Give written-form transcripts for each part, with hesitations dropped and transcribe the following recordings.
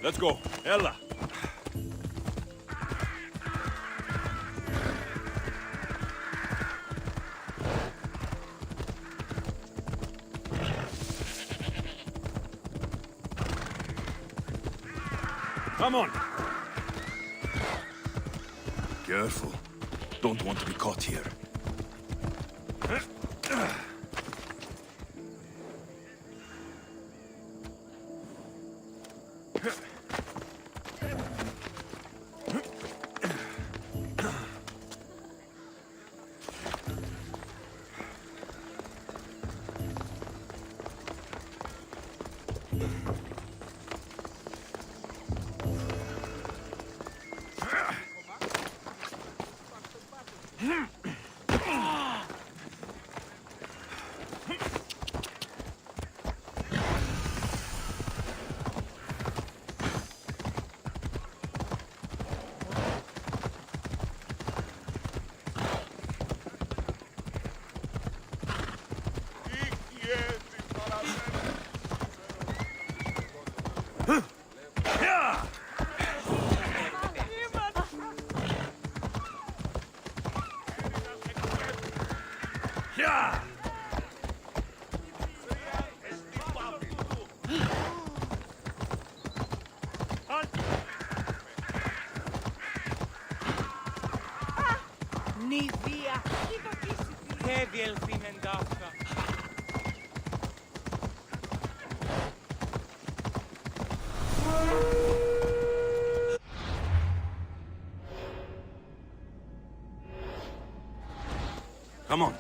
Let's go. Ella. Come on. Careful. Don't want to be caught here. Ni via. Che vielfi mendacca. Come on.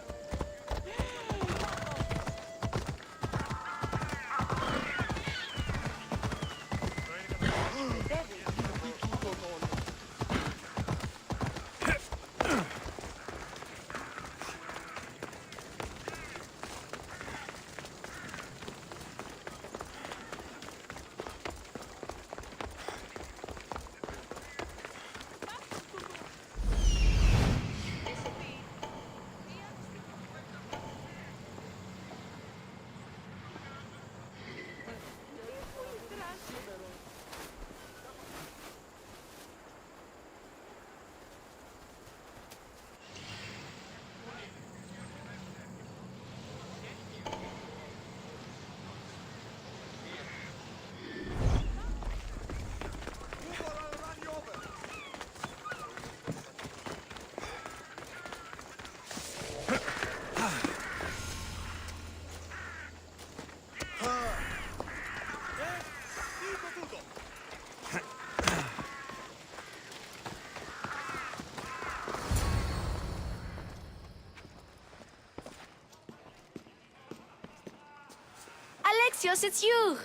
Alexios, it's you!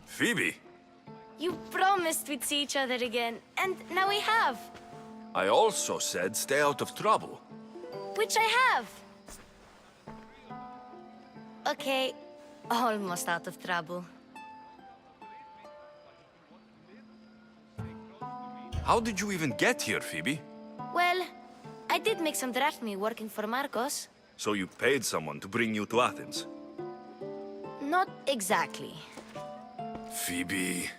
Phoebe, You promised we'd see each other again, and now we have. I also said stay out of trouble. Which I have. Okay, almost out of trouble. How did you even get here, Phoebe? Well, I did make some drachmi working for Marcos. So you paid someone to bring you to Athens? Not exactly. Phoebe...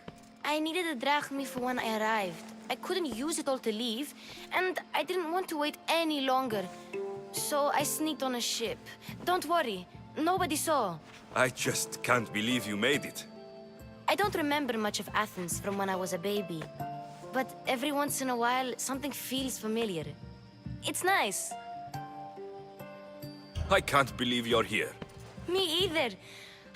I needed a drachmi for when I arrived. I couldn't use it all to leave, and I didn't want to wait any longer. So I sneaked on a ship. Don't worry, nobody saw. I just can't believe you made it. I don't remember much of Athens from when I was a baby. But every once in a while, something feels familiar. It's nice. I can't believe you're here. Me either.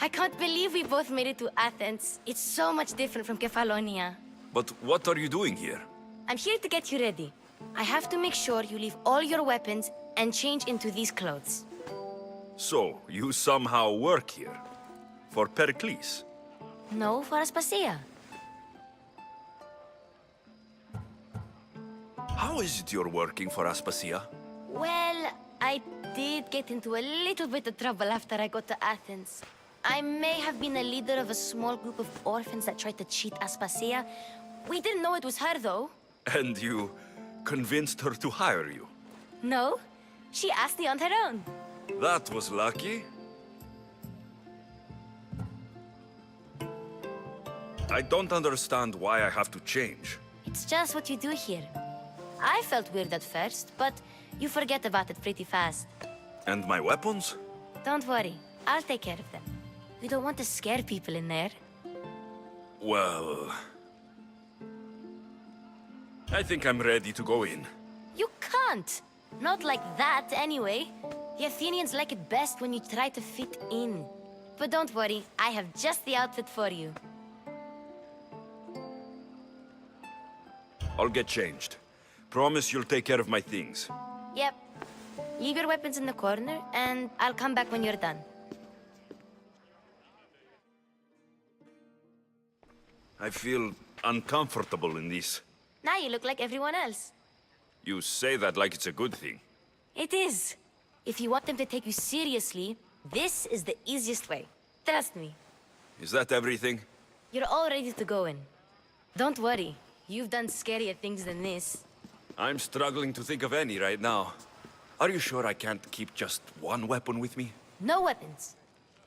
I can't believe we both made it to Athens. It's so much different from Kefalonia. But what are you doing here? I'm here to get you ready. I have to make sure you leave all your weapons and change into these clothes. So, you somehow work here? For Pericles? No, for Aspasia. How is it you're working for Aspasia? Well, I did get into a little bit of trouble after I got to Athens. I may have been a leader of a small group of orphans that tried to cheat Aspasia. We didn't know it was her, though. And you convinced her to hire you? No, she asked me on her own. That was lucky. I don't understand why I have to change. It's just what you do here. I felt weird at first, but you forget about it pretty fast. And my weapons? Don't worry, I'll take care of them. We don't want to scare people in there. Well... I think I'm ready to go in. You can't! Not like that, anyway. The Athenians like it best when you try to fit in. But don't worry, I have just the outfit for you. I'll get changed. Promise you'll take care of my things. Yep. Leave your weapons in the corner, and I'll come back when you're done. I feel uncomfortable in this. Now you look like everyone else. You say that like it's a good thing. It is. If you want them to take you seriously, this is the easiest way. Trust me. Is that everything? You're all ready to go in. Don't worry. You've done scarier things than this. I'm struggling to think of any right now. Are you sure I can't keep just one weapon with me? No weapons.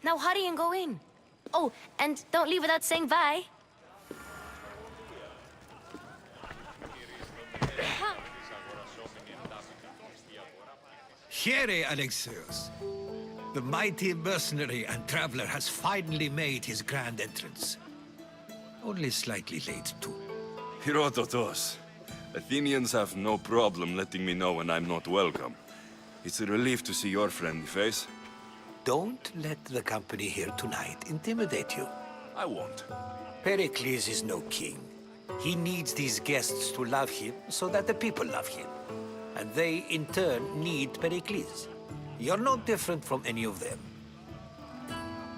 Now hurry and go in. Oh, and don't leave without saying bye. Here, Alexios. The mighty mercenary and traveler has finally made his grand entrance. Only slightly late, too. Herodotos. Athenians have no problem letting me know when I'm not welcome. It's a relief to see your friendly face. Don't let the company here tonight intimidate you. I won't. Pericles is no king. He needs these guests to love him so that the people love him. And they, in turn, need Pericles. You're no different from any of them.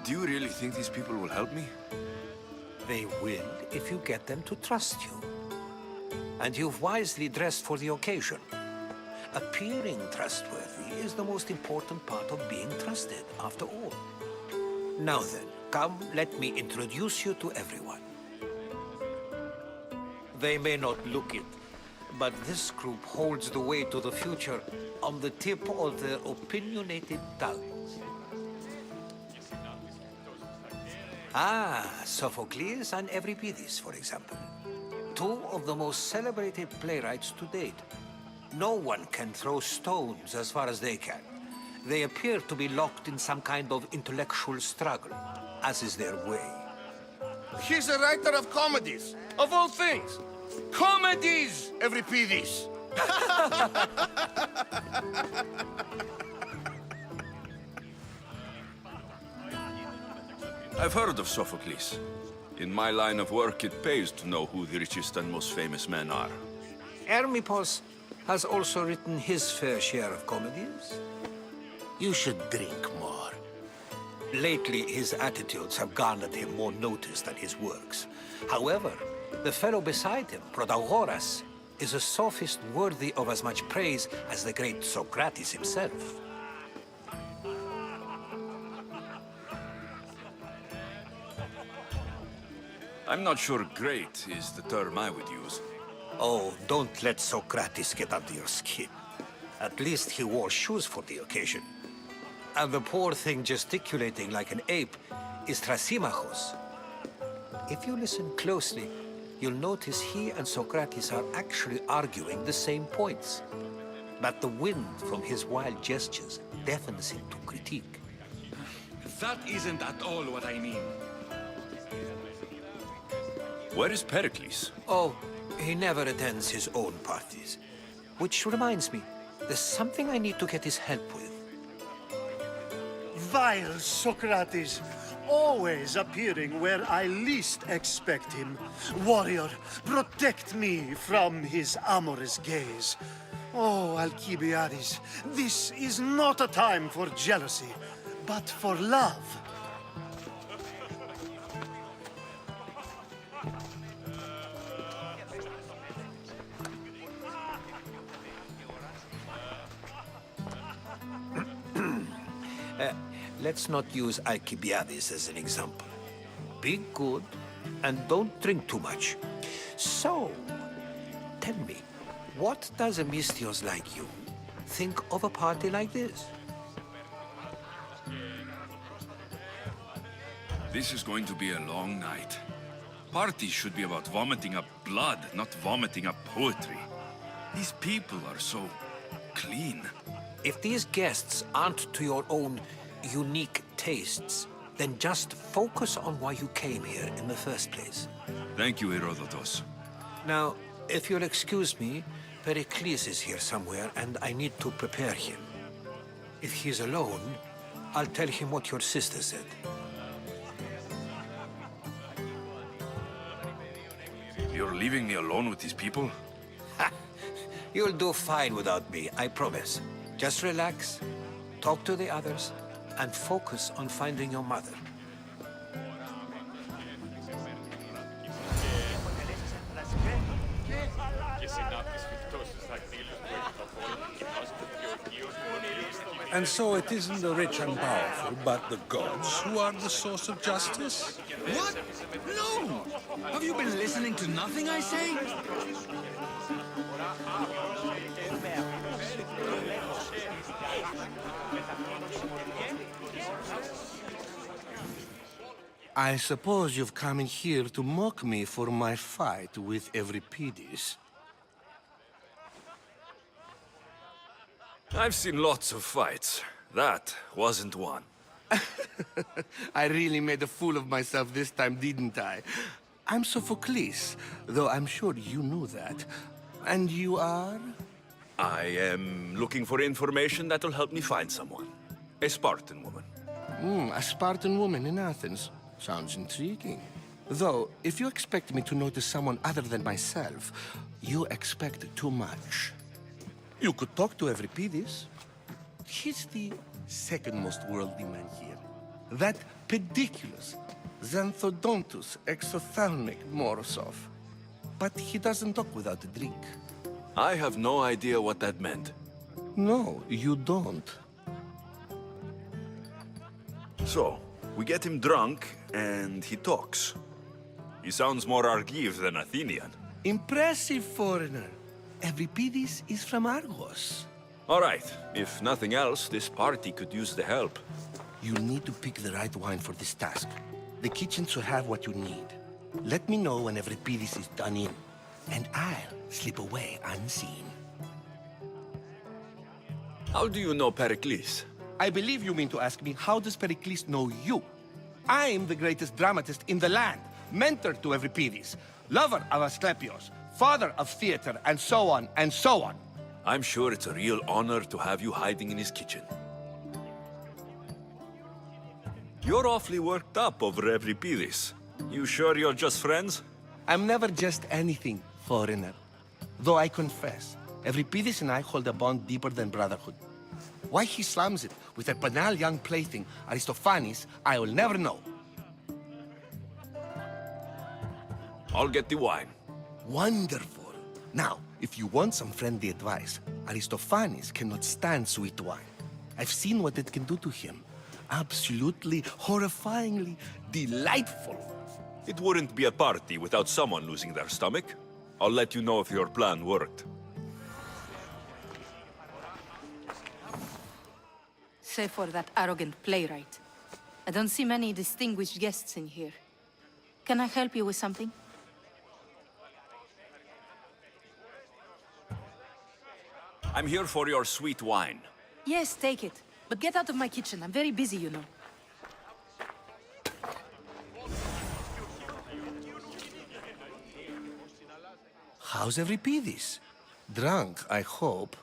Do you really think these people will help me? They will if you get them to trust you. And you've wisely dressed for the occasion. Appearing trustworthy is the most important part of being trusted, after all. Now then, come, let me introduce you to everyone. They may not look it, but this group holds the way to the future on the tip of their opinionated tongues. Ah, Sophocles and Euripides, for example. Two of the most celebrated playwrights to date. No one can throw stones as far as they can. They appear to be locked in some kind of intellectual struggle, as is their way. He's a writer of comedies, of all things. Comedies, Euripides! I've heard of Sophocles. In my line of work, it pays to know who the richest and most famous men are. Hermippos has also written his fair share of comedies. You should drink more. Lately, his attitudes have garnered him more notice than his works. However, the fellow beside him, Protagoras, is a sophist worthy of as much praise as the great Socrates himself. I'm not sure great is the term I would use. Oh, don't let Socrates get under your skin. At least he wore shoes for the occasion. And the poor thing gesticulating like an ape is Thrasymachos. If you listen closely, you'll notice he and Socrates are actually arguing the same points. But the wind from his wild gestures deafens him to critique. That isn't at all what I mean. Where is Pericles? Oh, he never attends his own parties. Which reminds me, there's something I need to get his help with. vile Socrates, always appearing where I least expect him. Warrior, protect me from his amorous gaze. Oh, Alcibiades, this is not a time for jealousy, but for love. Let's not use Alcibiades as an example. Be good and don't drink too much. So, tell me, what does a Mystios like you think of a party like this? This is going to be a long night. Parties should be about vomiting up blood, not vomiting up poetry. These people are so clean. If these guests aren't to your own unique tastes, then just focus on why you came here in the first place. Thank you, Herodotus. Now, if you'll excuse me, Pericles is here somewhere, and I need to prepare him. If he's alone, I'll tell him what your sister said. You're leaving me alone with these people? Ha! You'll do fine without me, I promise. Just relax, talk to the others, and focus on finding your mother. And so it isn't the rich and powerful, but the gods who are the source of justice? What? No! Have you been listening to nothing I say? I suppose you've come in here to mock me for my fight with Euripides. I've seen lots of fights. That wasn't one. I really made a fool of myself this time, didn't I? I'm Sophocles, though I'm sure you knew that. And you are? I am looking for information that'll help me find someone. A Spartan woman. A Spartan woman in Athens. Sounds intriguing. Though, if you expect me to notice someone other than myself, you expect too much. You could talk to Euripides. He's the second most worldly man here. That pediculous, Xanthodontus exophthalmic Morosov. But he doesn't talk without a drink. I have no idea what that meant. No, you don't. So, we get him drunk, and he talks. He sounds more Argive than Athenian. Impressive, foreigner. Euripides is from Argos. All right, if nothing else, this party could use the help. You need to pick the right wine for this task. The kitchen should have what you need. Let me know when Euripides is done in, and I'll slip away unseen. How do you know Pericles? I believe you mean to ask me, how does Pericles know you? I'm the greatest dramatist in the land, mentor to Euripides, lover of Asclepios, father of theater, and so on, and so on. I'm sure it's a real honor to have you hiding in his kitchen. You're awfully worked up over Euripides. You sure you're just friends? I'm never just anything, foreigner. Though I confess, Euripides and I hold a bond deeper than brotherhood. Why he slams it with a banal young plaything, Aristophanes, I will never know. I'll get the wine. Wonderful. Now, if you want some friendly advice, Aristophanes cannot stand sweet wine. I've seen what it can do to him. Absolutely, horrifyingly delightful. It wouldn't be a party without someone losing their stomach. I'll let you know if your plan worked. Save for that arrogant playwright. I don't see many distinguished guests in here. Can I help you with something? I'm here for your sweet wine. Yes, take it. But get out of my kitchen. I'm very busy, you know. How's Euripides? Drunk, I hope.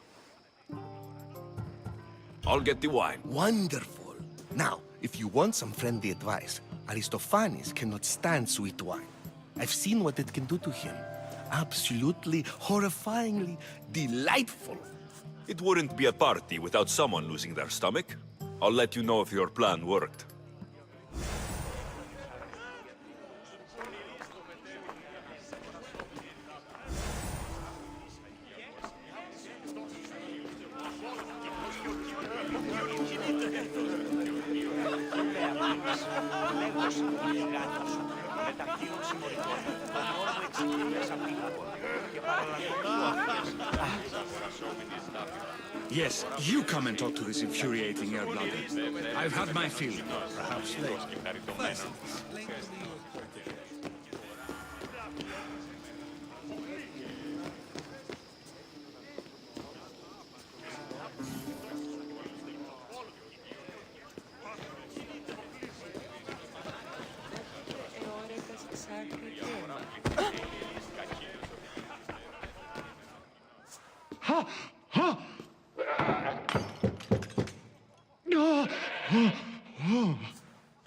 I'll get the wine. Wonderful. Now, if you want some friendly advice, Aristophanes cannot stand sweet wine. I've seen what it can do to him. Absolutely, horrifyingly delightful. It wouldn't be a party without someone losing their stomach. I'll let you know if your plan worked. Yes, you come and talk to this infuriating air-blooded. I've had my fill. Perhaps later.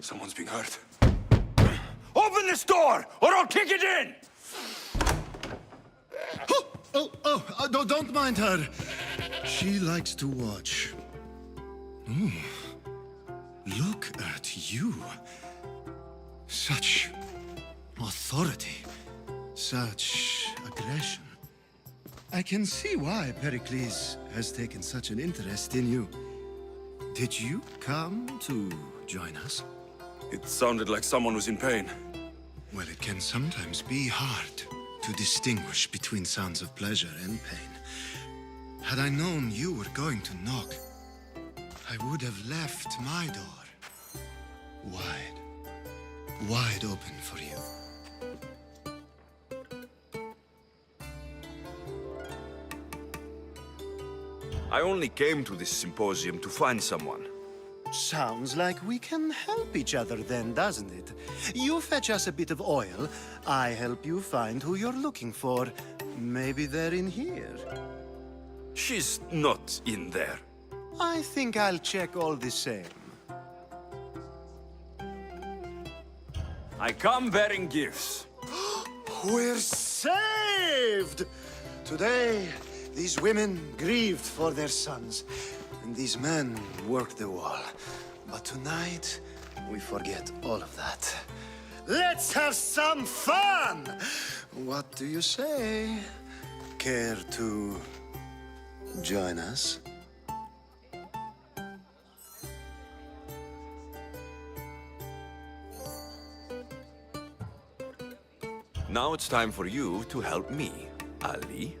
Someone's being hurt. Open this door, or I'll kick it in! No, don't mind her. She likes to watch. Ooh. Look at you. Such authority. Such aggression. I can see why Pericles has taken such an interest in you. Did you come to join us? It sounded like someone was in pain. Well, it can sometimes be hard to distinguish between sounds of pleasure and pain. Had I known you were going to knock, I would have left my door wide open for you. I only came to this symposium to find someone. Sounds like we can help each other then, doesn't it? You fetch us a bit of oil, I help you find who you're looking for. Maybe they're in here. She's not in there. I think I'll check all the same. I come bearing gifts. We're saved! Today, these women grieved for their sons, and these men worked the wall. But tonight, we forget all of that. Let's have some fun! What do you say? Care to join us? Now it's time for you to help me, Ali.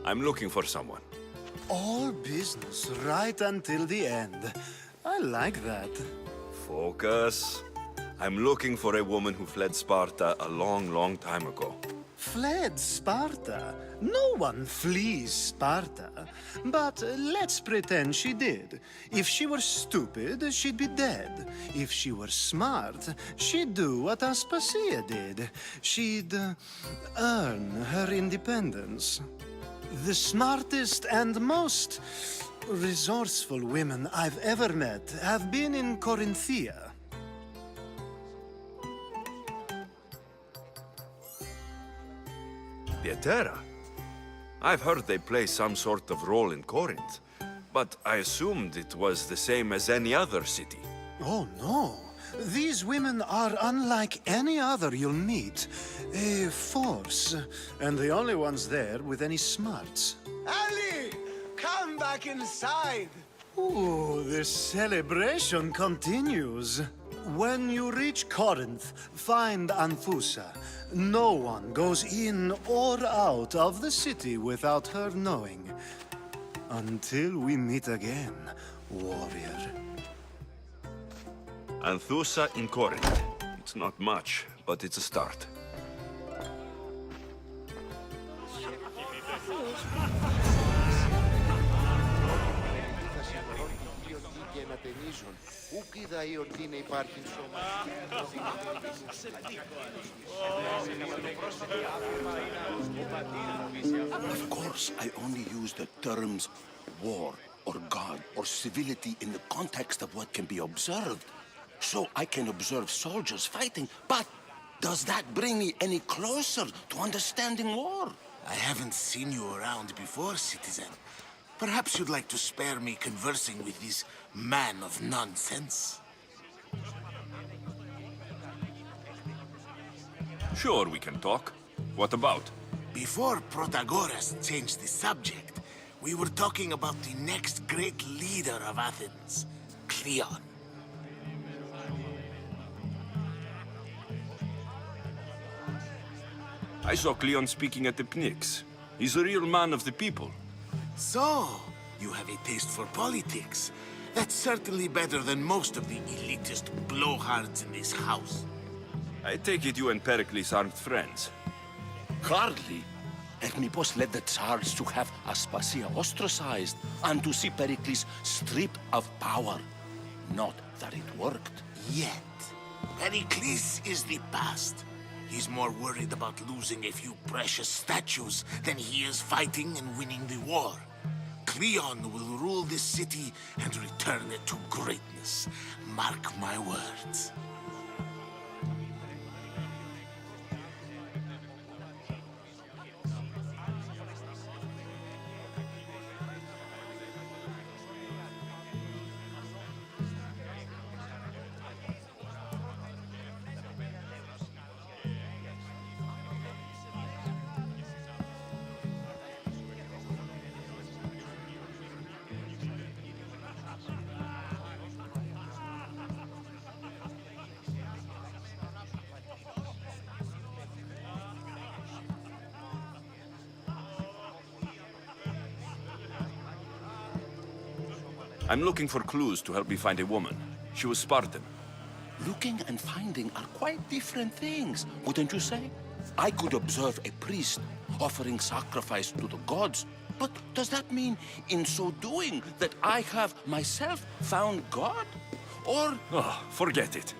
I'm looking for someone. All business right until the end. I like that. Focus. I'm looking for a woman who fled Sparta a long, long time ago. Fled Sparta? No one flees Sparta. But let's pretend she did. If she were stupid, she'd be dead. If she were smart, she'd do what Aspasia did. She'd earn her independence. The smartest and most resourceful women I've ever met have been in Corinthia. Pietera? I've heard they play some sort of role in Corinth, but I assumed it was the same as any other city. Oh, no. These women are unlike any other you'll meet. A force, and the only ones there with any smarts. Ali! Come back inside! Ooh, the celebration continues. When you reach Corinth, find Anthusa. No one goes in or out of the city without her knowing. Until we meet again, warrior. Anthusa in Corinth. It's not much, but it's a start. Of course, I only use the terms war or God or civility in the context of what can be observed. So I can observe soldiers fighting, but does that bring me any closer to understanding war? I haven't seen you around before, citizen. Perhaps you'd like to spare me conversing with this man of nonsense? Sure, we can talk. What about? Before Protagoras changed the subject, we were talking about the next great leader of Athens, Cleon. I saw Cleon speaking at the Pnyx. He's a real man of the people. So, you have a taste for politics. That's certainly better than most of the elitist blowhards in this house. I take it you and Pericles aren't friends. Hardly. Hermipos led the Tsars to have Aspasia ostracized and to see Pericles stripped of power. Not that it worked. Yet, Pericles is the past. He's more worried about losing a few precious statues than he is fighting and winning the war. Cleon will rule this city and return it to greatness. Mark my words. I'm looking for clues to help me find a woman. She was Spartan. Looking and finding are quite different things, wouldn't you say? I could observe a priest offering sacrifice to the gods, but does that mean, in so doing, that I have myself found God? Or... Oh, forget it.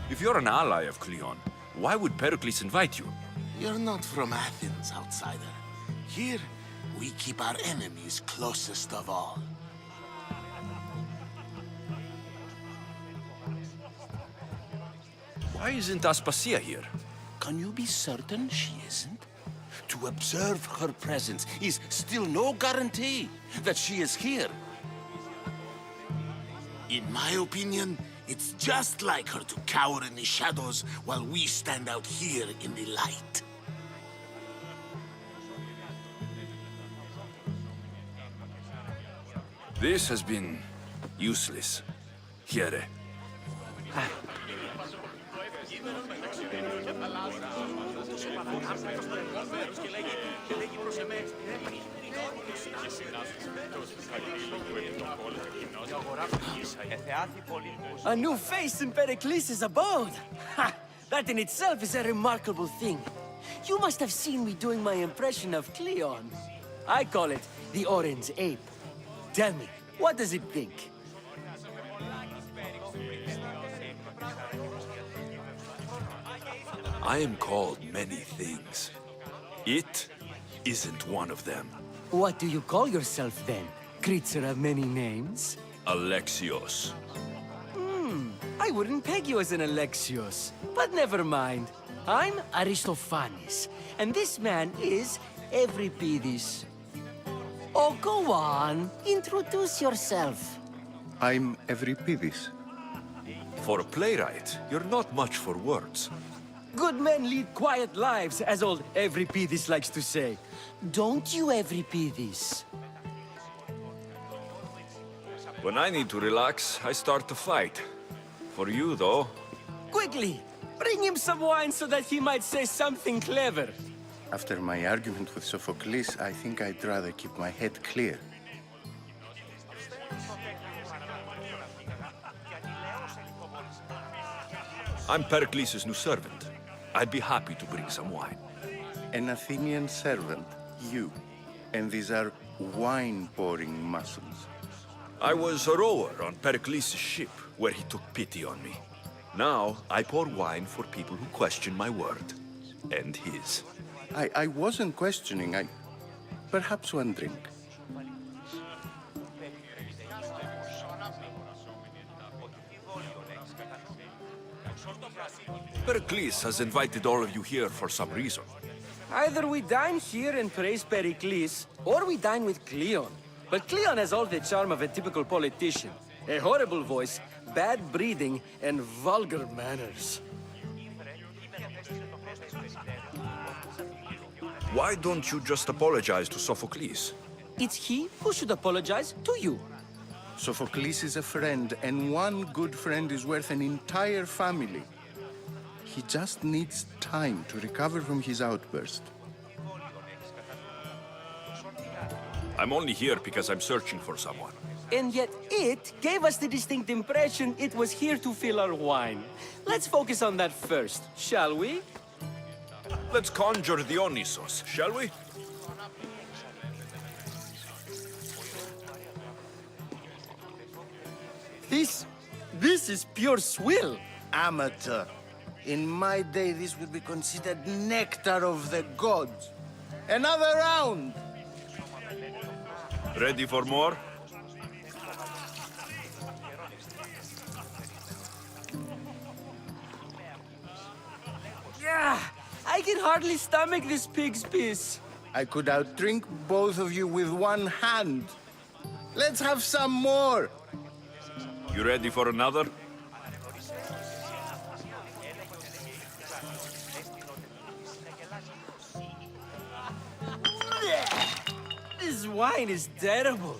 If you're an ally of Cleon, why would Pericles invite you? You're not from Athens, outsider. Here, we keep our enemies closest of all. Why isn't Aspasia here? Can you be certain she isn't? To observe her presence is still no guarantee that she is here. In my opinion, it's just like her to cower in the shadows while we stand out here in the light. This has been useless. Here. A new face in Pericles' abode! Ha! That in itself is a remarkable thing. You must have seen me doing my impression of Cleon. I call it the Orange Ape. Tell me, what does it think? I am called many things. It isn't one of them. What do you call yourself then? Creature of many names? Alexios. I wouldn't peg you as an Alexios, but never mind. I'm Aristophanes, and this man is Euripides. Oh, go on. Introduce yourself. I'm Euripides. For a playwright, you're not much for words. Good men lead quiet lives, as old Euripides likes to say. Don't you, Euripides? When I need to relax, I start to fight. For you, though, Quickly, bring him some wine so that he might say something clever. After my argument with Sophocles, I think I'd rather keep my head clear. I'm Pericles' new servant. I'd be happy to bring some wine. An Athenian servant, you. And these are wine-pouring muscles. I was a rower on Pericles' ship, where he took pity on me. Now, I pour wine for people who question my word. And his. I wasn't questioning. Perhaps one drink. Pericles has invited all of you here for some reason. Either we dine here and praise Pericles, or we dine with Cleon. But Cleon has all the charm of a typical politician. A horrible voice, bad breeding, and vulgar manners. Why don't you just apologize to Sophocles? It's he who should apologize to you. Sophocles is a friend, and one good friend is worth an entire family. He just needs time to recover from his outburst. I'm only here because I'm searching for someone. And yet it gave us the distinct impression it was here to fill our wine. Let's focus on that first, shall we? Let's conjure Dionysos, shall we? This is pure swill. Amateur. In my day, this would be considered nectar of the gods. Another round! Ready for more? Yeah, I can hardly stomach this pig's piss. I could outdrink both of you with one hand. Let's have some more! You ready for another? This wine is terrible.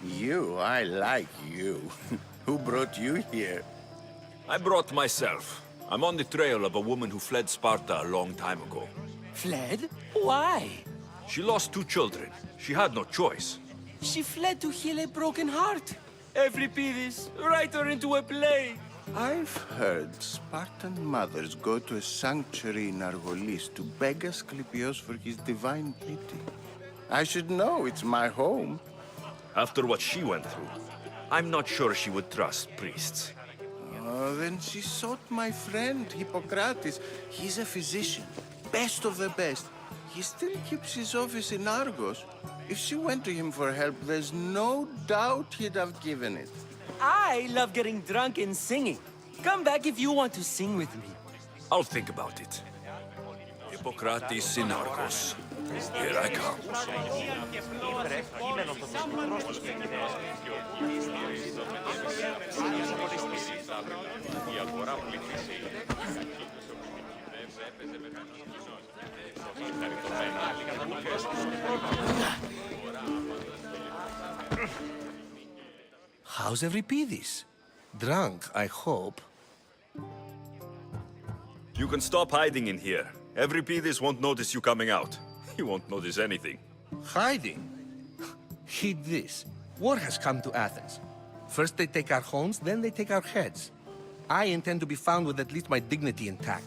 You, I like you. Who brought you here? I brought myself. I'm on the trail of a woman who fled Sparta a long time ago. Fled? Why? She lost 2 children. She had no choice. She fled to heal a broken heart. Euripides, write her into a play. I've heard Spartan mothers go to a sanctuary in Argolis to beg Asclepios for his divine pity. I should know, it's my home. After what she went through, I'm not sure she would trust priests. Oh, then she sought my friend, Hippocrates. He's a physician, best of the best. He still keeps his office in Argos. If she went to him for help, there's no doubt he'd have given it. I love getting drunk and singing. Come back if you want to sing with me. I'll think about it. Hippocrates in Argos. Here I come. How's Euripides? Drunk, I hope. You can stop hiding in here. Euripides won't notice you coming out. He won't notice anything. Hiding? Heed this. War has come to Athens. First they take our homes, then they take our heads. I intend to be found with at least my dignity intact.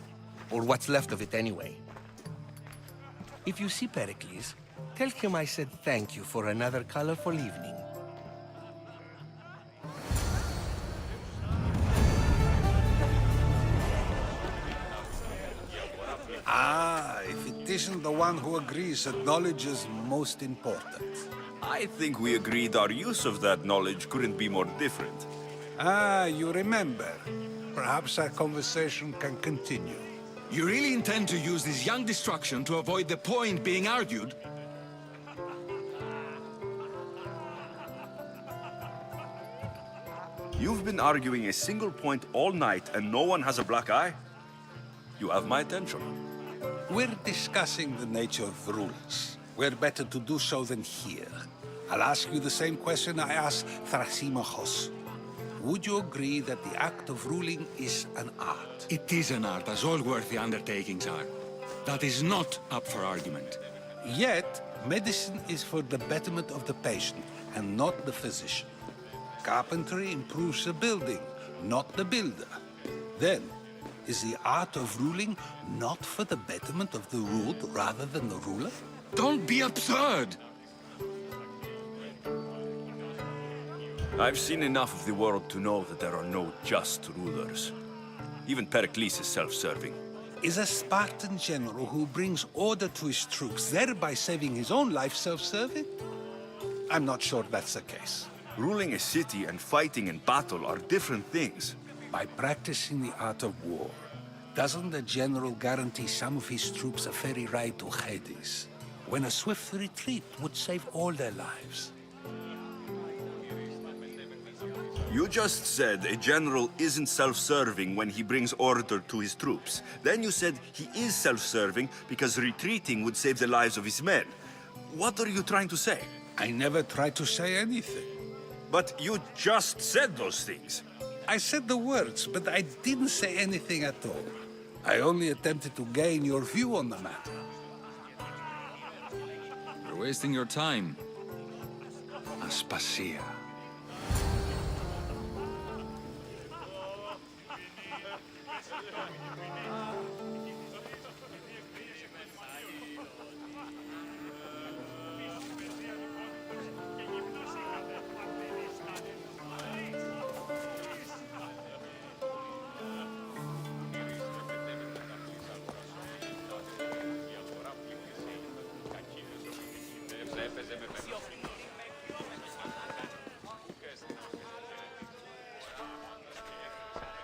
Or what's left of it anyway. If you see Pericles, tell him I said thank you for another colorful evening. Ah, if it isn't the one who agrees that knowledge is most important. I think we agreed our use of that knowledge couldn't be more different. Ah, you remember. Perhaps our conversation can continue. You really intend to use this young destruction to avoid the point being argued? You've been arguing a single point all night and no one has a black eye? You have my attention. We're discussing the nature of rules. Where better to do so than here? I'll ask you the same question I asked Thrasymachos. Would you agree that the act of ruling is an art? It is an art, as all worthy undertakings are. That is not up for argument. Yet, medicine is for the betterment of the patient, and not the physician. Carpentry improves the building, not the builder. Then, is the art of ruling not for the betterment of the ruled rather than the ruler? Don't be absurd! I've seen enough of the world to know that there are no just rulers. Even Pericles is self-serving. Is a Spartan general who brings order to his troops, thereby saving his own life, self-serving? I'm not sure that's the case. Ruling a city and fighting in battle are different things. By practicing the art of war, doesn't the general guarantee some of his troops a ferry ride to Hades, when a swift retreat would save all their lives? You just said a general isn't self-serving when he brings order to his troops. Then you said he is self-serving because retreating would save the lives of his men. What are you trying to say? I never tried to say anything. But you just said those things. I said the words, but I didn't say anything at all. I only attempted to gain your view on the matter. You're wasting your time. Aspasia.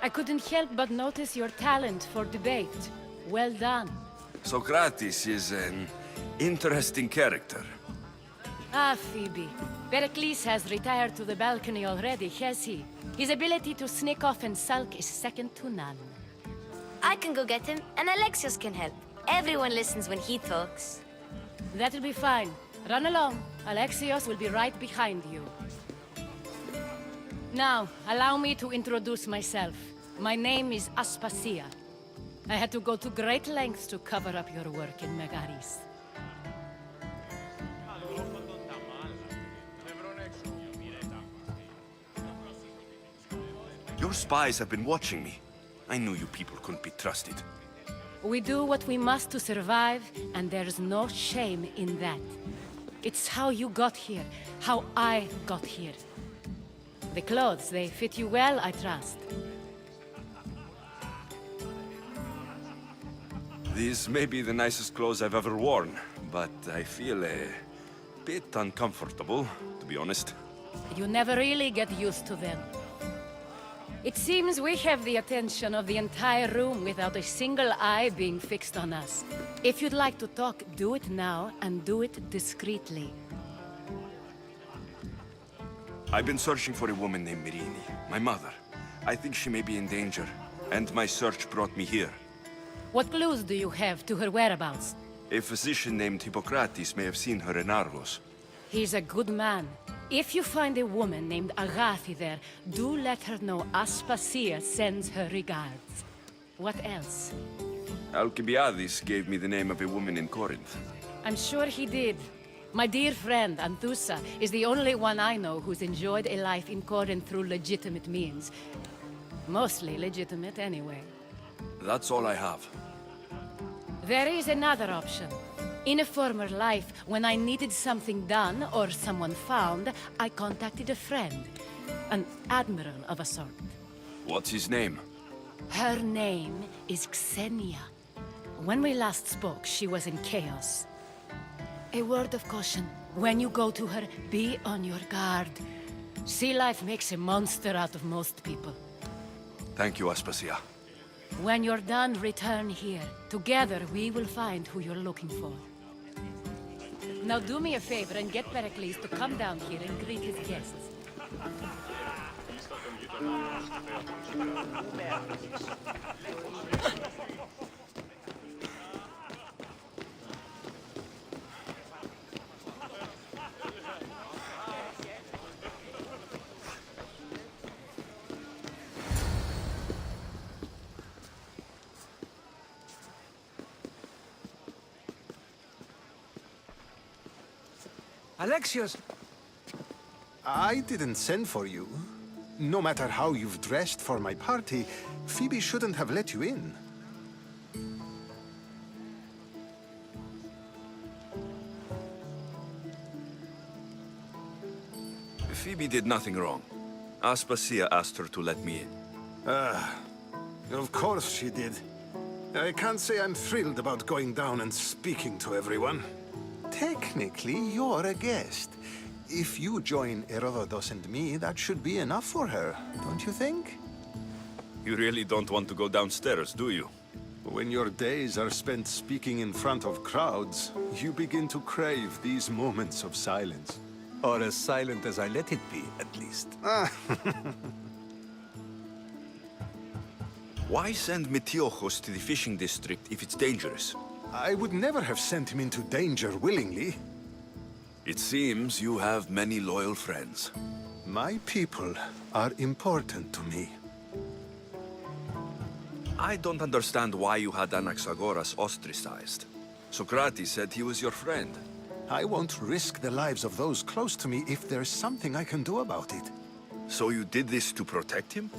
I couldn't help but notice your talent for debate. Well done. Socrates is an interesting character. Ah, Phoebe. Pericles has retired to the balcony already, has he? His ability to sneak off and sulk is second to none. I can go get him, and Alexios can help. Everyone listens when he talks. That'll be fine. Run along. Alexios will be right behind you. Now, allow me to introduce myself. My name is Aspasia. I had to go to great lengths to cover up your work in Megaris. Your spies have been watching me. I knew you people couldn't be trusted. We do what we must to survive, and there's no shame in that. It's how you got here, how I got here. The clothes, they fit you well, I trust. These may be the nicest clothes I've ever worn, but I feel a bit uncomfortable, to be honest. You never really get used to them. It seems we have the attention of the entire room without a single eye being fixed on us. If you'd like to talk, do it now, and do it discreetly. I've been searching for a woman named Mirini, my mother. I think she may be in danger, and my search brought me here. What clues do you have to her whereabouts? A physician named Hippocrates may have seen her in Argos. He's a good man. If you find a woman named Agathi there, do let her know Aspasia sends her regards. What else? Alcibiades gave me the name of a woman in Corinth. I'm sure he did. My dear friend, Anthusa, is the only one I know who's enjoyed a life in Corinth through legitimate means. Mostly legitimate, anyway. That's all I have. There is another option. In a former life, when I needed something done or someone found, I contacted a friend. An admiral of a sort. What's his name? Her name is Xenia. When we last spoke, she was in chaos. A word of caution. When you go to her, be on your guard. Sea life makes a monster out of most people. Thank you, Aspasia. When you're done, return here. Together, we will find who you're looking for. Now do me a favor and get Pericles to come down here and greet his guests. Alexios! I didn't send for you. No matter how you've dressed for my party, Phoebe shouldn't have let you in. Phoebe did nothing wrong. Aspasia asked her to let me in. Of course she did. I can't say I'm thrilled about going down and speaking to everyone. Technically, you're a guest. If you join Herodotus and me, that should be enough for her, don't you think? You really don't want to go downstairs, do you? When your days are spent speaking in front of crowds, you begin to crave these moments of silence. Or as silent as I let it be, at least. Why send Metiochos to the fishing district if it's dangerous? I would never have sent him into danger willingly. It seems you have many loyal friends. My people are important to me. I don't understand why you had Anaxagoras ostracized. Socrates said he was your friend. I won't risk the lives of those close to me if there's something I can do about it. So you did this to protect him?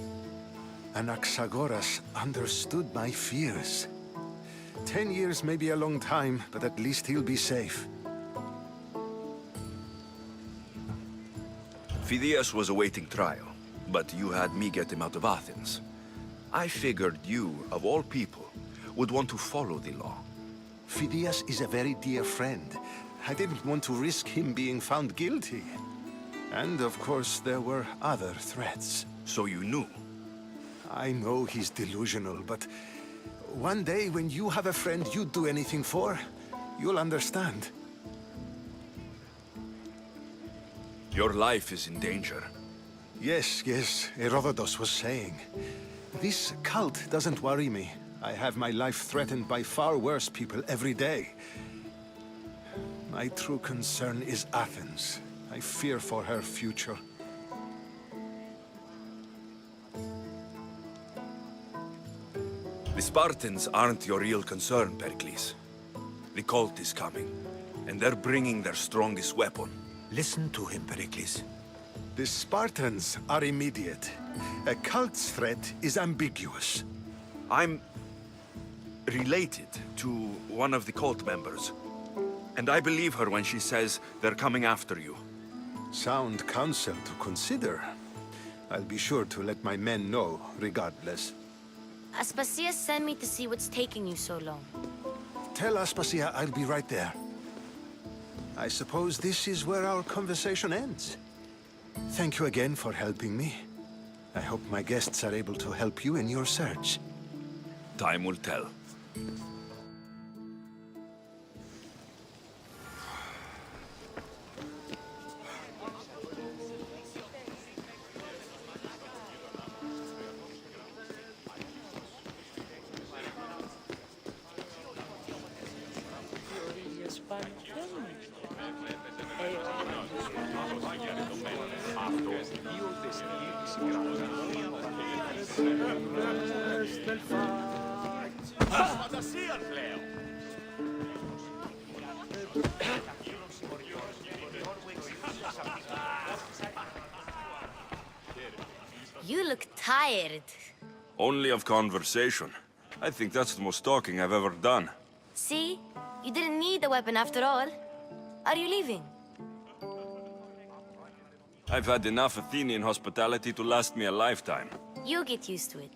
Anaxagoras understood my fears. 10 years may be a long time, but at least he'll be safe. Phidias was awaiting trial, but you had me get him out of Athens. I figured you, of all people, would want to follow the law. Phidias is a very dear friend. I didn't want to risk him being found guilty. And of course, there were other threats. So you knew? I know he's delusional, but one day when you have a friend you'd do anything for, you'll understand. Your life is in danger. Yes, Herodotus was saying. This cult doesn't worry me. I have my life threatened by far worse people every day. My true concern is Athens. I fear for her future. The Spartans aren't your real concern, Pericles. The cult is coming, and they're bringing their strongest weapon. Listen to him, Pericles. The Spartans are immediate. A cult's threat is ambiguous. I'm related to one of the cult members. And I believe her when she says they're coming after you. Sound counsel to consider. I'll be sure to let my men know, regardless. Aspasia sent me to see what's taking you so long. Tell Aspasia I'll be right there. I suppose this is where our conversation ends. Thank you again for helping me. I hope my guests are able to help you in your search. Time will tell. You look tired. Only of conversation. I think that's the most talking I've ever done. See? You didn't need a weapon after all. Are you leaving? I've had enough Athenian hospitality to last me a lifetime. You get used to it.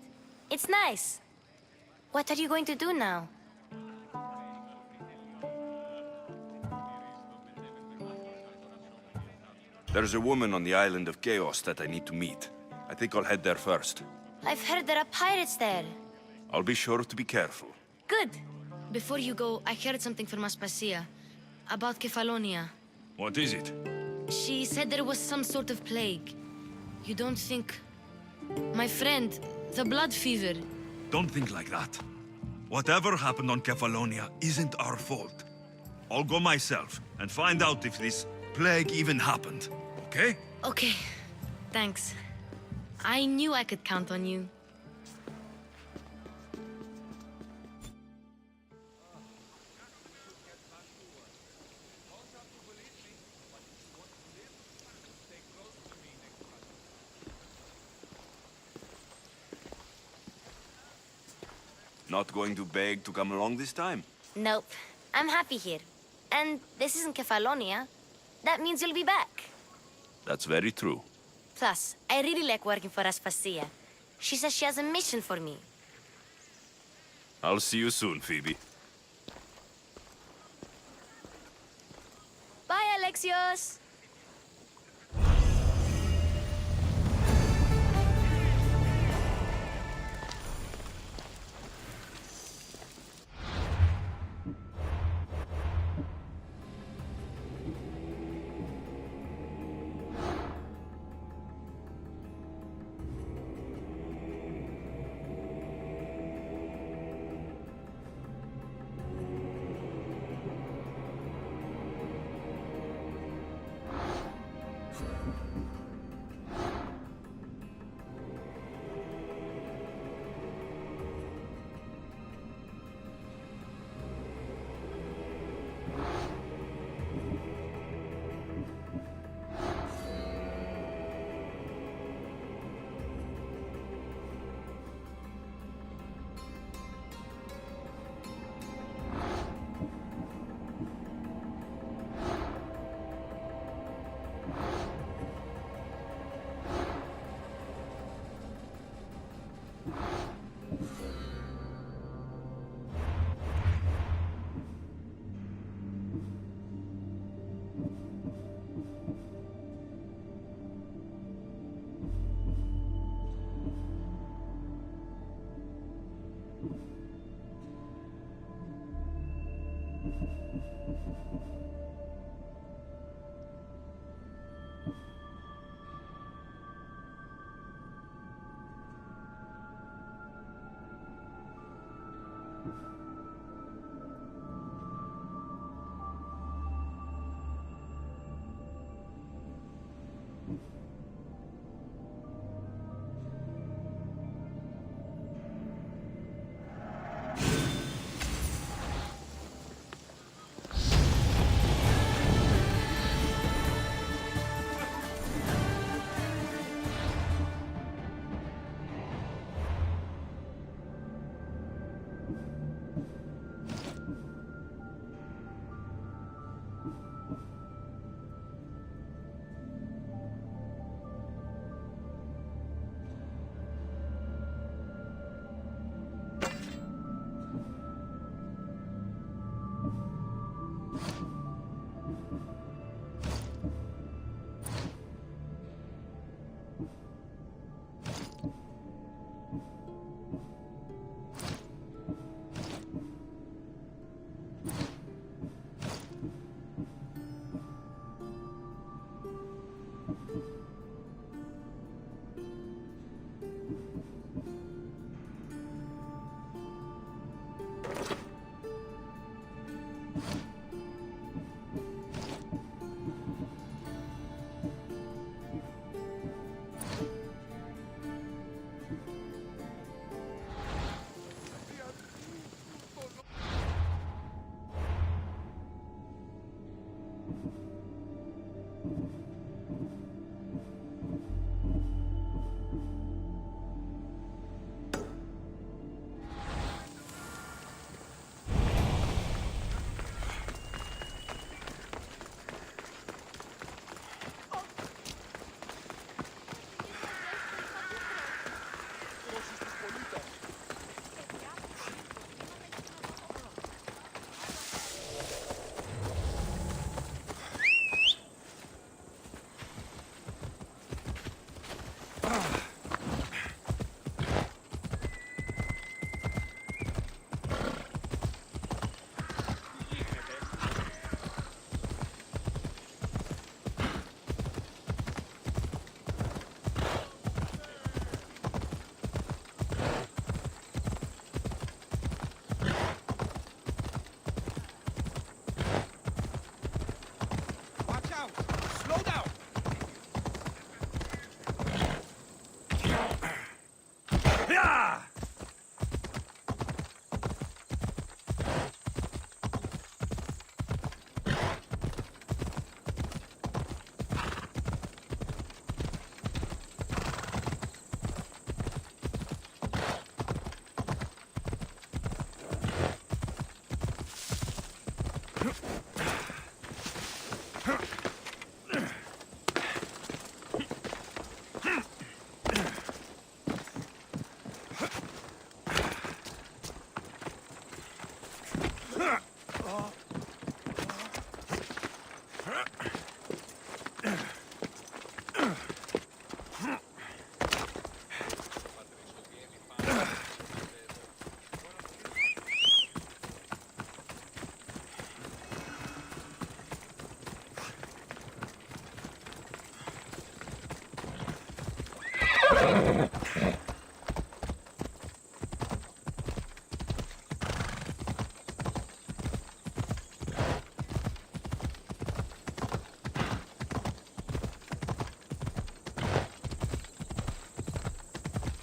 It's nice. What are you going to do now? There's a woman on the island of Chaos that I need to meet. I think I'll head there first. I've heard there are pirates there. I'll be sure to be careful. Good. Before you go, I heard something from Aspasia. About Kefalonia. What is it? She said there was some sort of plague. You don't think... My friend, the blood fever. Don't think like that. Whatever happened on Kefalonia isn't our fault. I'll go myself and find out if this plague even happened, okay? Okay. Thanks. I knew I could count on you. Not going to beg to come along this time? Nope. I'm happy here. And this isn't Kefalonia. That means you'll be back. That's very true. Plus, I really like working for Aspasia. She says she has a mission for me. I'll see you soon, Phoebe. Bye, Alexios!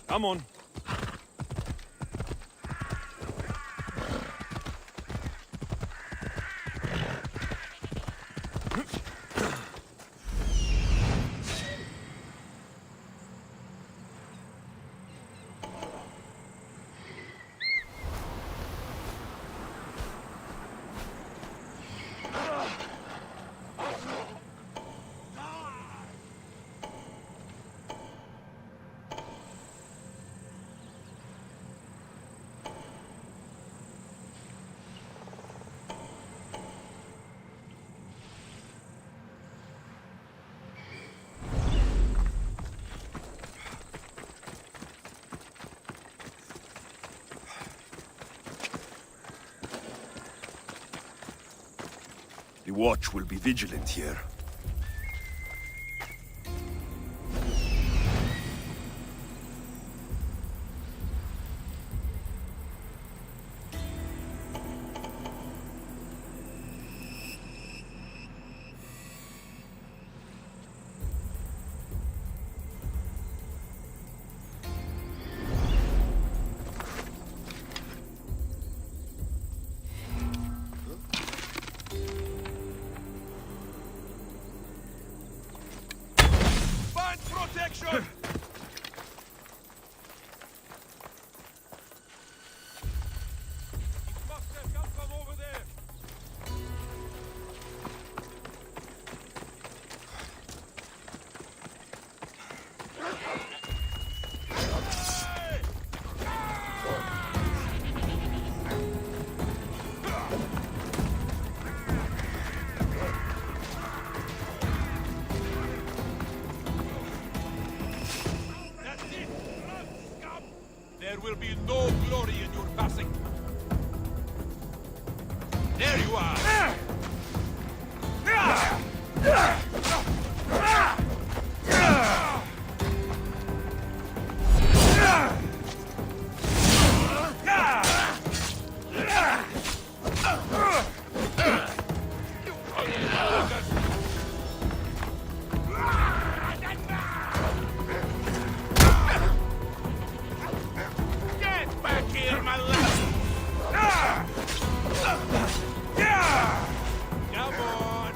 Come on. The watch will be vigilant here. Protection! Must have come from over there. There will be no glory in your passing. There you are! Get back here, my lad! Come on!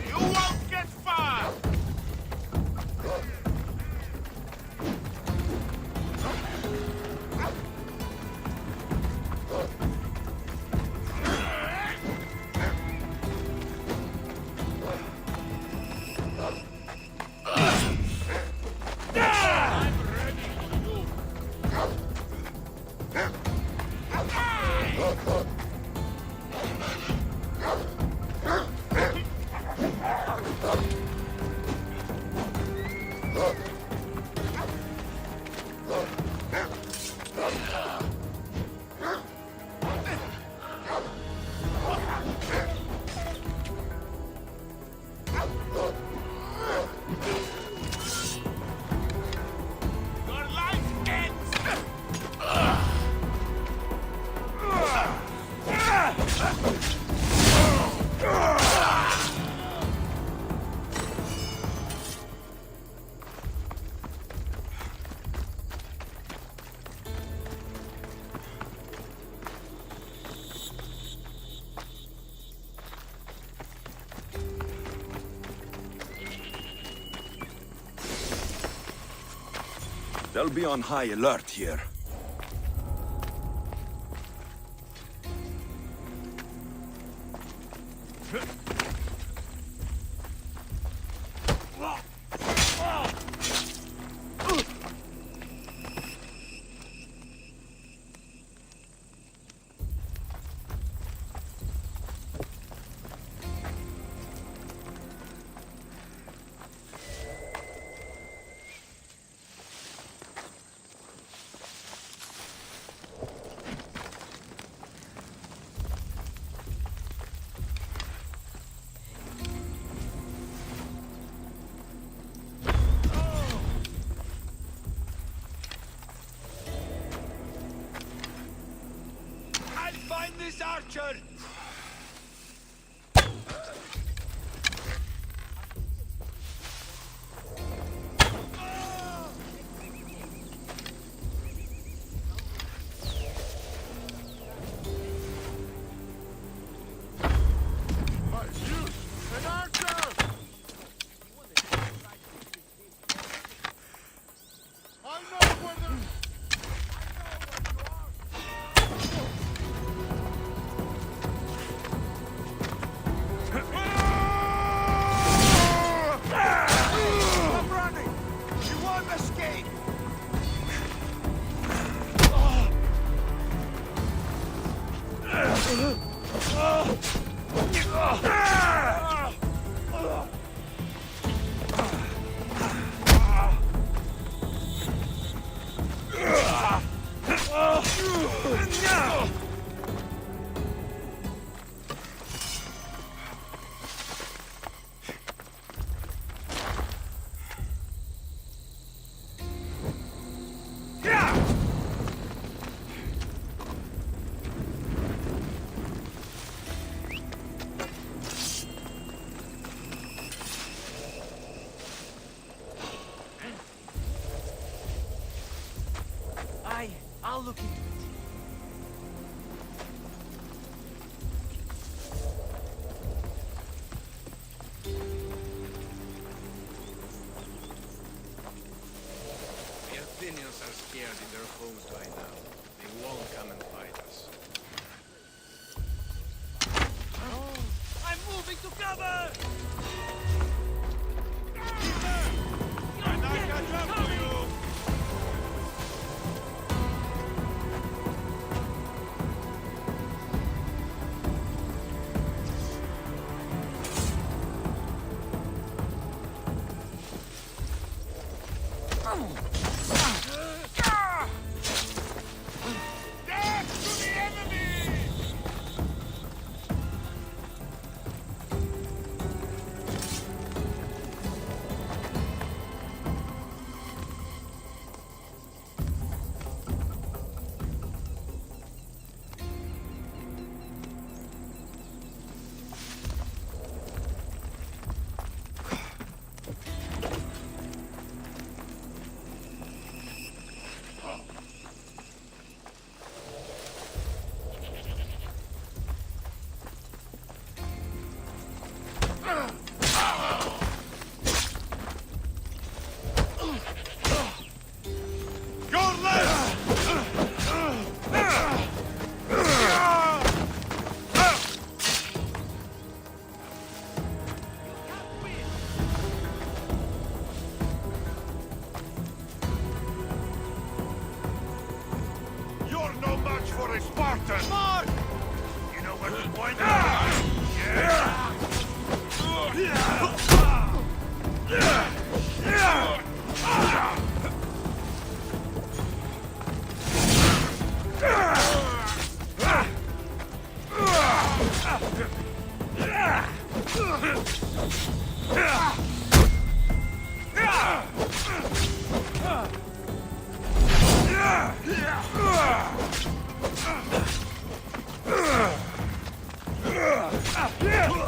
You won't get far! Your life ends! They'll be on high alert here. Find this archer! An archer! I know where the... Stop running! You won't escape! I'll look into it. The Athenians are scared in their homes by now. They won't come and fight us. I'm moving to cover! You're no match for a Spartan! Mark! You know where to point out?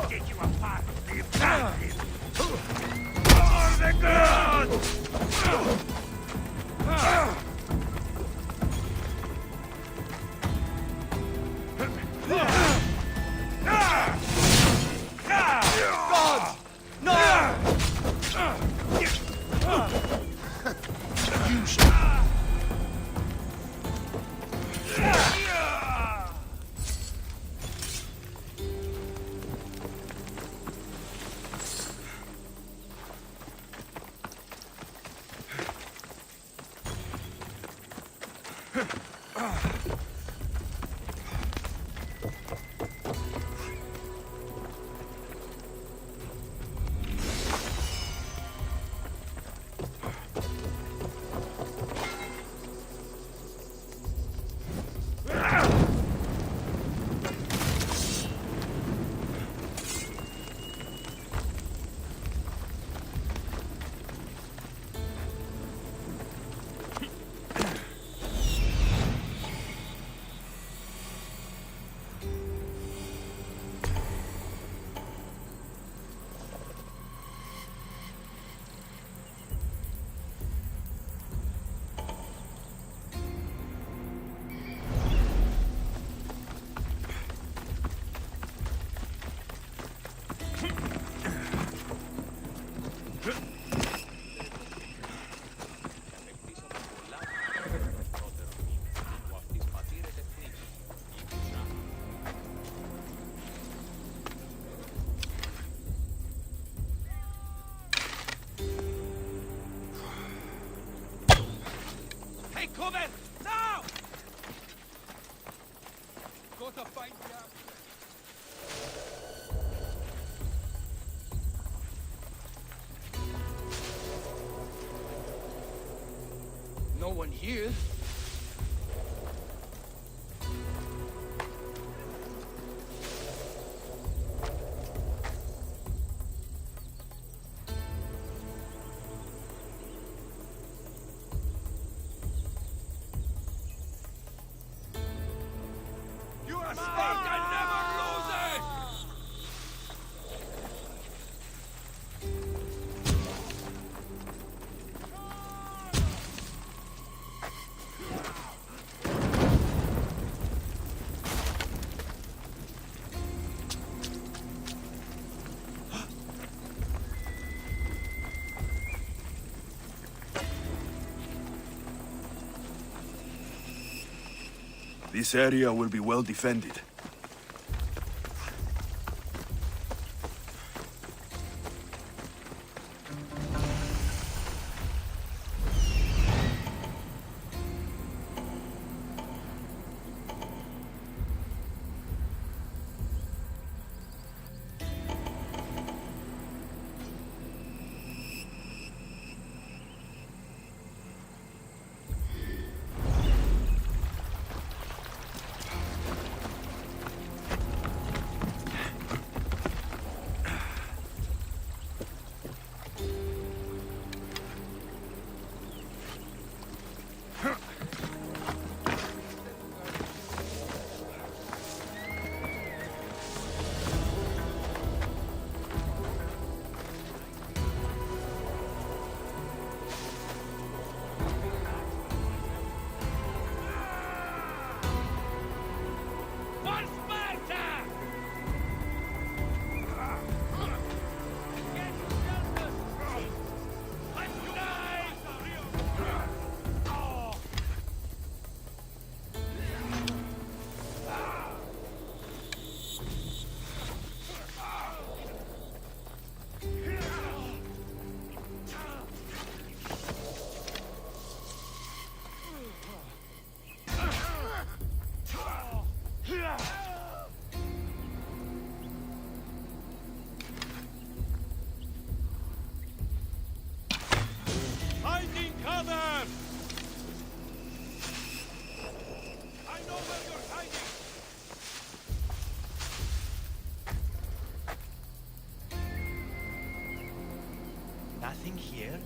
Get you apart, you bastard! For the gods! God! No! Cover! Now! Gotta find ya! No one here. You're a snake! I never lose it! This area will be well defended. Finding cover! I know where you're hiding! Nothing here?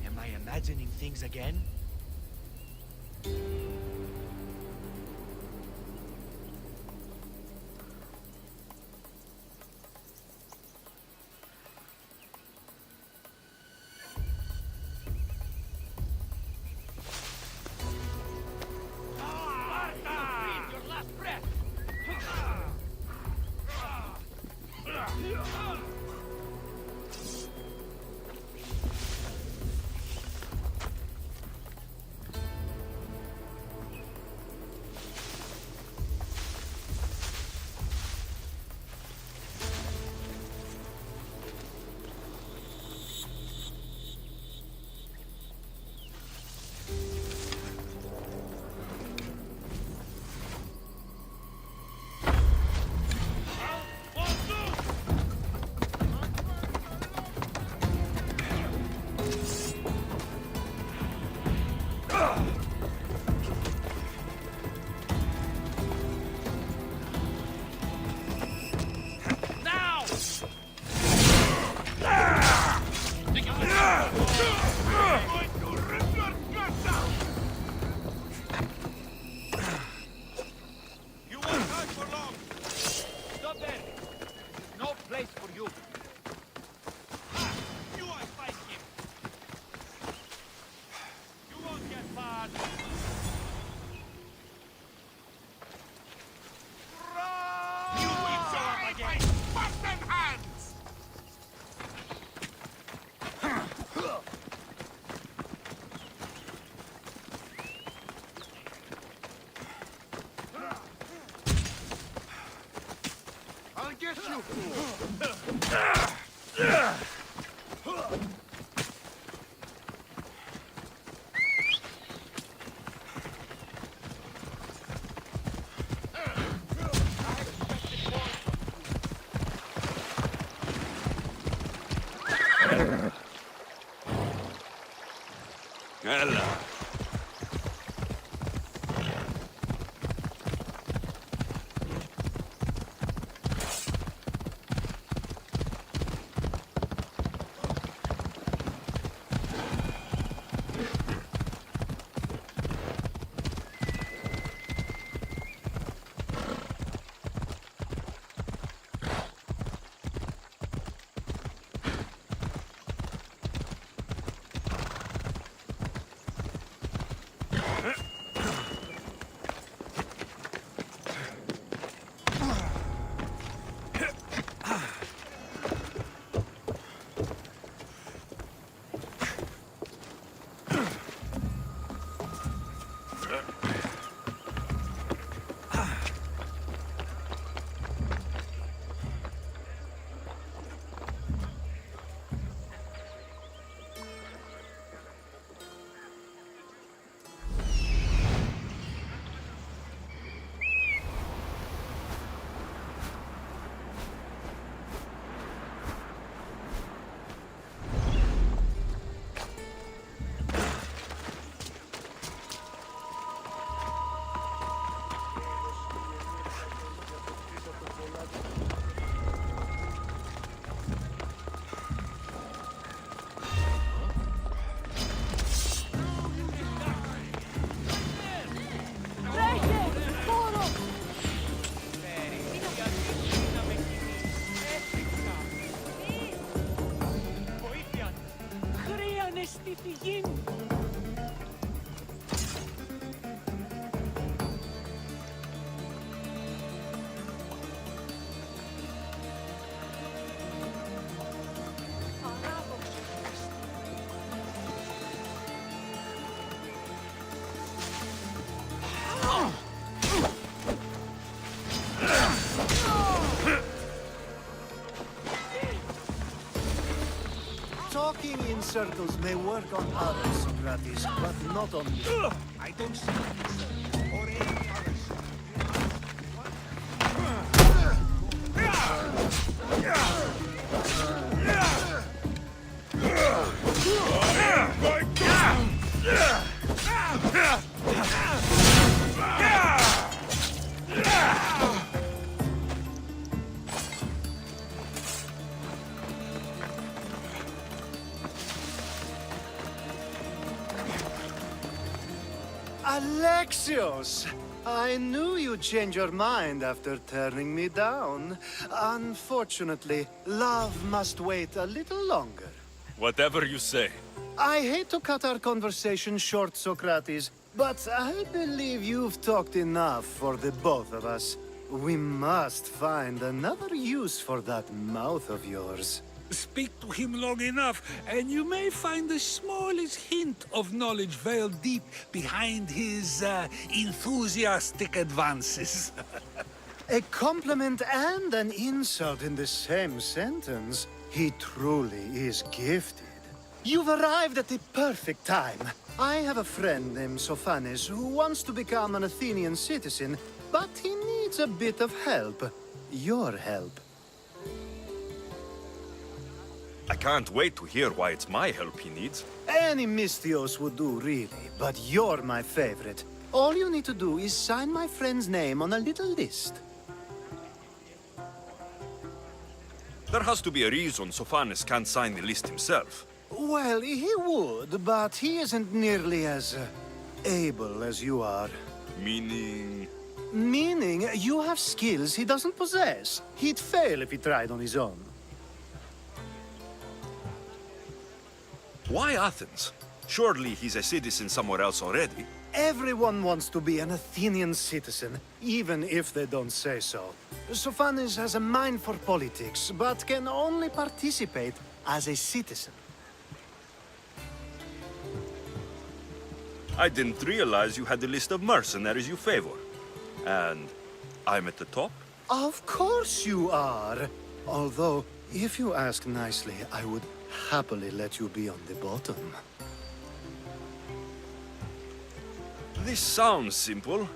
Am I imagining things again? Your last breath! You won't hide for long! Stop there! There's no place for you! Ah, you are fight him! You won't get far! You will show up again! Spartan hands! I'll get you! circles may work on others, Socrates, but not on you. I don't see myself or any others. Alexios! I knew you'd change your mind after turning me down. Unfortunately, love must wait a little longer. Whatever you say. I hate to cut our conversation short, Socrates, but I believe you've talked enough for the both of us. We must find another use for that mouth of yours. Speak to him long enough, and you may find the smallest hint of knowledge veiled deep behind his enthusiastic advances. A compliment and an insult in the same sentence. He truly is gifted. You've arrived at the perfect time. I have a friend named Sophanes who wants to become an Athenian citizen, but he needs a bit of help. Your help. I can't wait to hear why it's my help he needs. Any Mystios would do, really, but you're my favorite. All you need to do is sign my friend's name on a little list. There has to be a reason Sophanes can't sign the list himself. Well, he would, but he isn't nearly as able as you are. Meaning... Meaning, you have skills he doesn't possess. He'd fail if he tried on his own. Why Athens? Surely he's a citizen somewhere else already. Everyone wants to be an Athenian citizen, even if they don't say so. Sophanes has a mind for politics, but can only participate as a citizen. I didn't realize you had a list of mercenaries you favor. And I'm at the top? Of course you are. Although, if you ask nicely, I would happily let you be on the bottom. This sounds simple.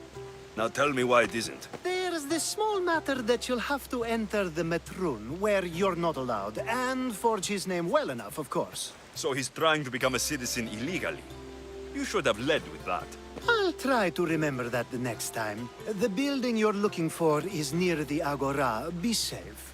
Now tell me why it isn't. There's the small matter that you'll have to enter the Metroon, where you're not allowed, and forge his name well enough, of course. So he's trying to become a citizen illegally. You should have led with that. I'll try to remember that the next time. The building you're looking for is near the Agora. Be safe.